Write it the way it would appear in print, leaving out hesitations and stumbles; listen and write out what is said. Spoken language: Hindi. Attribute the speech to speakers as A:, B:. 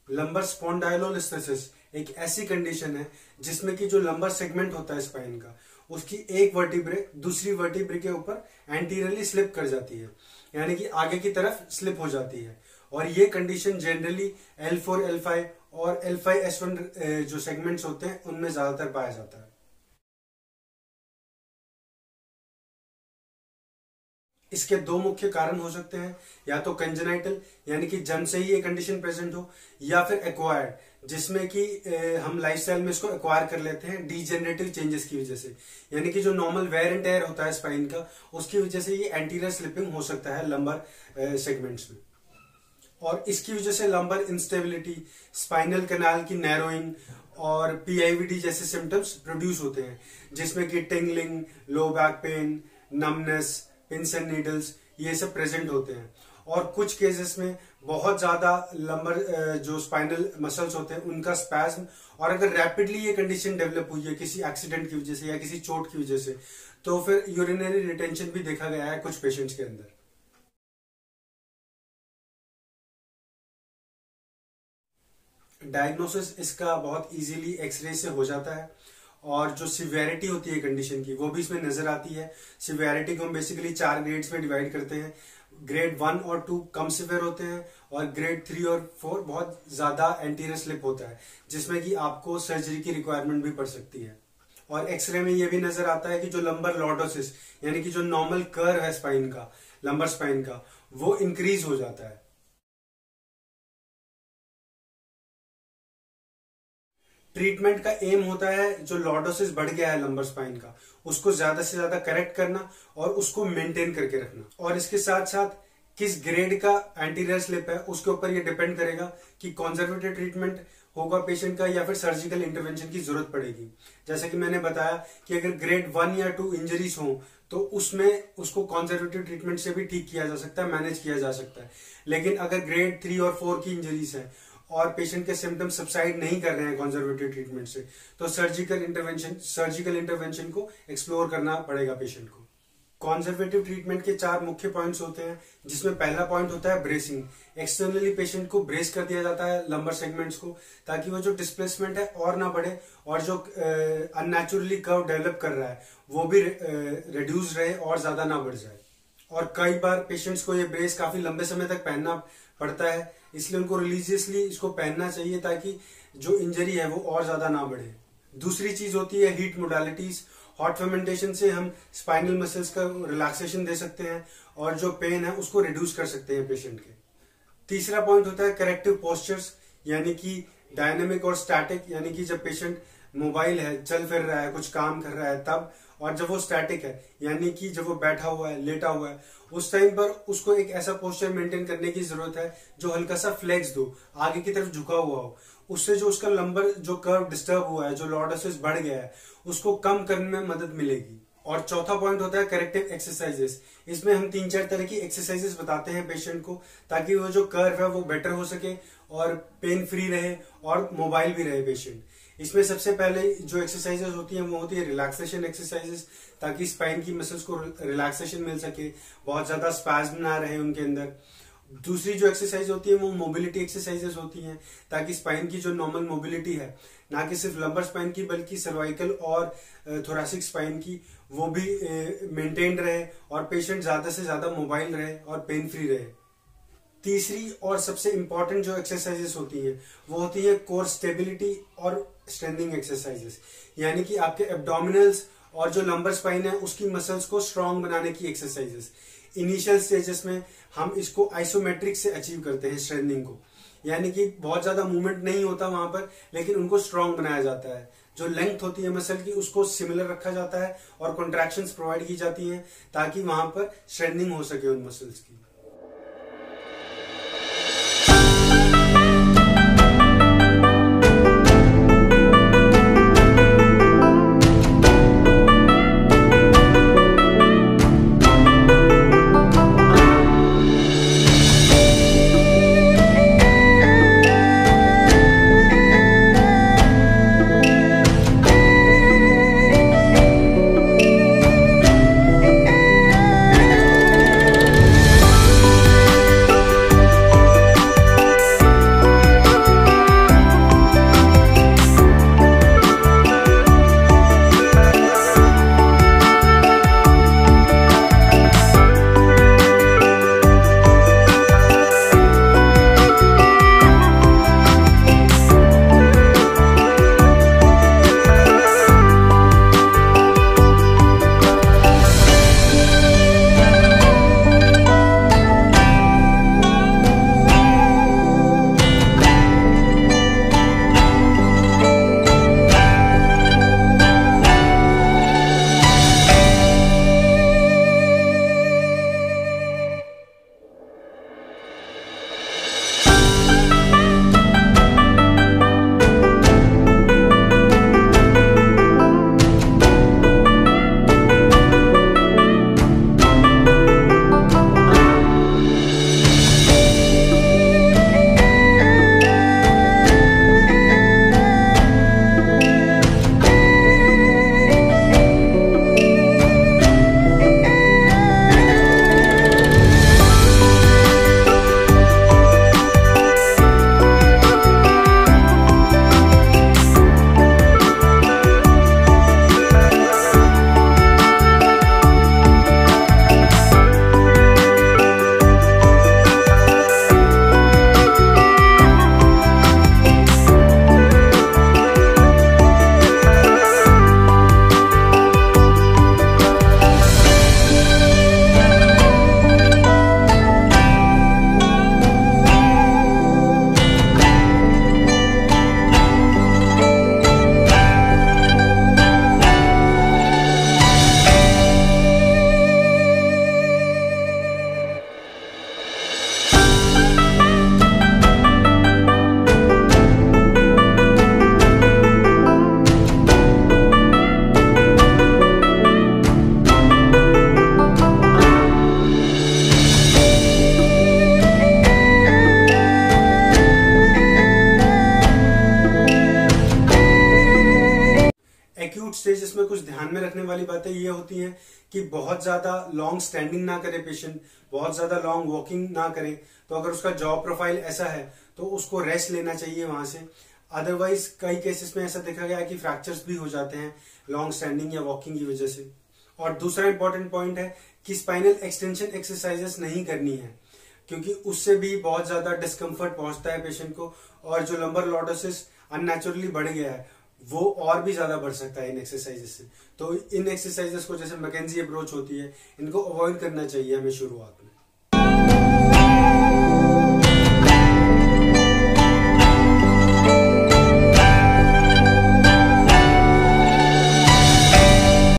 A: लंबर स्पॉन्डाइलोलिस्थेसिस एक ऐसी कंडीशन है जिसमें कि जो लंबर सेगमेंट होता है स्पाइन का, उसकी एक वर्टिब्रे दूसरी वर्टिब्रे के ऊपर एंटीरियरली स्लिप कर जाती है, यानी कि आगे की तरफ स्लिप हो जाती है। और ये कंडीशन जनरली L4, L5 और L5S1 जो सेगमेंट्स होते हैं उनमें ज्यादातर पाया जाता है। इसके दो मुख्य कारण हो सकते हैं, या तो कंजेनाइटल यानी कि जन्म से ही ये कंडीशन प्रेजेंट हो, या फिर एक्वायर्ड जिसमें कि हम लाइफस्टाइल में इसको एक्वायर कर लेते हैं डीजेनरेटिव चेंजेस की वजह से, यानी कि जो नॉर्मल वेयर एंड टेयर होता है स्पाइन का, उसकी वजह से ये एंटीरियर स्लिपिंग हो सकता है लंबर सेगमेंट्स में। और इसकी वजह से लंबर इंस्टेबिलिटी, स्पाइनल कैनाल की नैरोइंग और PIVD जैसे सिम्टम्स प्रोड्यूस होते हैं, जिसमें कि tingling, low back pain, numbness, pins and needles, ये सब प्रेजेंट होते हैं। और कुछ केसेस में बहुत ज्यादा लंबर जो स्पाइनल मसल्स होते हैं उनका स्पैज्म, और अगर रैपिडली ये कंडीशन डेवलप हुई है किसी एक्सीडेंट की वजह से या किसी चोट की वजह से, तो फिर यूरिनरी रिटेंशन भी देखा गया है कुछ पेशेंट्स के अंदर। डायग्नोसिस इसका बहुत इजीली एक्सरे से हो जाता है, और जो सिवियरिटी होती है कंडीशन की वो भी इसमें नजर आती है। सिवियरिटी को हम बेसिकली 4 ग्रेड्स में डिवाइड करते हैं। ग्रेड 1 और 2 कम सिवियर होते हैं, और ग्रेड 3 और 4 बहुत ज्यादा एंटीरियर स्लिप होता है, जिसमें कि आपको सर्जरी की रिक्वायरमेंट भी पड़ सकती है। और एक्सरे में ये भी नजर आता है कि जो लंबर लॉर्डोसिस यानी कि जो नॉर्मल कर्व है स्पाइन का, लंबर स्पाइन का, वो इंक्रीज हो जाता है। ट्रीटमेंट का एम होता है जो लॉर्डोसिस बढ़ गया है लंबर स्पाइन का, उसको ज्यादा से ज्यादा करेक्ट करना और उसको मेंटेन करके रखना। और इसके साथ साथ किस ग्रेड का एंटीरियर स्लिप है उसके ऊपर ये डिपेंड करेगा कि कंजर्वेटिव ट्रीटमेंट होगा पेशेंट का या फिर सर्जिकल इंटरवेंशन की जरूरत पड़ेगी। जैसे कि मैंने बताया कि अगर ग्रेड 1 या 2 इंजरीज हो तो उसमें उसको कंजर्वेटिव ट्रीटमेंट से भी ठीक किया जा सकता है, मैनेज किया जा सकता है। लेकिन अगर ग्रेड 3 और 4 की इंजरीज है और पेशेंट के सिम्टम्स सबसाइड नहीं कर रहे हैं कंजर्वेटिव ट्रीटमेंट से, तो सर्जिकल इंटरवेंशन को एक्सप्लोर करना पड़ेगा पेशेंट को। कंजर्वेटिव ट्रीटमेंट के 4 मुख्य पॉइंट्स होते हैं, जिसमें पहला पॉइंट होता है ब्रेसिंग। एक्सटर्नली पेशेंट को ब्रेस कर दिया जाता है लंबर सेगमेंट्स को, ताकि वो जो डिस्प्लेसमेंट है और ना बढ़े, और जो अननेचुरली कर्व डेवलप कर रहा है वो भी रिड्यूस रहे और ज्यादा ना बढ़ जाए। और कई बार पेशेंट्स को ये ब्रेस काफी लंबे समय तक पहनना पड़ता है, इसलिए उनको रिलीजियसली इसको पहनना चाहिए ताकि जो इंजरी है वो और ज्यादा ना बढ़े। दूसरी चीज होती है हीट मोडालिटीज। हॉट फर्मेंटेशन से हम स्पाइनल मसल्स का रिलैक्सेशन दे सकते हैं और जो पेन है उसको रिड्यूस कर सकते हैं पेशेंट के। तीसरा पॉइंट होता है करेक्टिव पोस्चर्स, यानी कि डायनेमिक और स्टैटिक, यानी कि जब पेशेंट मोबाइल है, चल फिर रहा है, कुछ काम कर रहा है तब, और जब वो स्टैटिक है यानी कि जब वो बैठा हुआ है, लेटा हुआ है, उस टाइम पर उसको एक ऐसा पोस्चर मेंटेन करने की जरूरत है जो हल्का सा फ्लेक्स दो, आगे की तरफ झुका हुआ हो। उससे जो उसका लंबर जो कर्व डिस्टर्ब हुआ है, जो लॉर्डोसिस बढ़ गया है, उसको कम करने में मदद मिलेगी। और चौथा पॉइंट होता है करेक्टिव एक्सरसाइजेस। इसमें हम 3-4 तरह की एक्सरसाइजेस बताते हैं पेशेंट को, ताकि वो जो कर्व है वो बेटर हो सके और पेन फ्री रहे और मोबाइल भी रहे पेशेंट। इसमें सबसे पहले जो एक्सरसाइजेस होती हैं वो होती है रिलैक्सेशन एक्सरसाइजेस, ताकि स्पाइन की मसल्स को रिलैक्सेशन मिल सके, बहुत ज्यादा स्पैज्म ना रहे उनके अंदर। दूसरी जो एक्सरसाइज होती है वो मोबिलिटी एक्सरसाइजेस होती हैं, ताकि स्पाइन की जो नॉर्मल मोबिलिटी है, ना कि सिर्फ लंबर स्पाइन की बल्कि सर्वाइकल और थोरैसिक स्पाइन की, वो भी मेंटेन रहे और पेशेंट ज्यादा से ज्यादा मोबाइल रहे और पेन फ्री रहे। तीसरी और सबसे इंपॉर्टेंट जो एक्सरसाइजेस होती हैं वो होती है कोर स्टेबिलिटी और स्ट्रेंथनिंग एक्सरसाइजेस, यानी कि आपके एब्डोमिनल्स और जो लंबर स्पाइन है उसकी मसल्स को स्ट्रांग बनाने की एक्सरसाइजेस। इनिशियल स्टेजेस में हम इसको आइसोमेट्रिक से अचीव करते हैं स्ट्रेंथनिंग को, यानी कि बहुत ज्यादा मूवमेंट नहीं होता वहां पर, लेकिन उनको स्ट्रांग बनाया जाता है। जो लेंथ होती है मसल की उसको सिमिलर रखा जाता है और कॉन्ट्रैक्शंस प्रोवाइड की जाती हैं ताकि वहां पर स्ट्रेंथनिंग हो सके उन मसल्स की। ध्यान में रखने वाली बातें ये होती हैं कि बहुत ज्यादा लॉन्ग स्टैंडिंग ना करे पेशेंट, बहुत ज्यादा लॉन्ग वॉकिंग ना करे। तो अगर उसका जॉब प्रोफाइल ऐसा है तो उसको रेस्ट लेना चाहिए वहां से। अदरवाइज कई केसेस में ऐसा देखा गया है कि फ्रैक्चर्स भी हो जाते हैं लॉन्ग स्टैंडिंग या वॉकिंग की वजह से। और दूसरा इंपॉर्टेंट पॉइंट है कि स्पाइनल एक्सटेंशन एक्सरसाइजेस नहीं करनी है, क्योंकि उससे भी बहुत ज्यादा डिस्कम्फर्ट पहुंचता है पेशेंट को, और जो लंबर लॉर्डोसिस अननेचुरली बढ़ गया है वो और भी ज्यादा बढ़ सकता है इन एक्सरसाइजेस से। तो इन एक्सरसाइजेस को, जैसे मैकेंजी अप्रोच होती है, इनको अवॉइड करना चाहिए हमें शुरुआत में।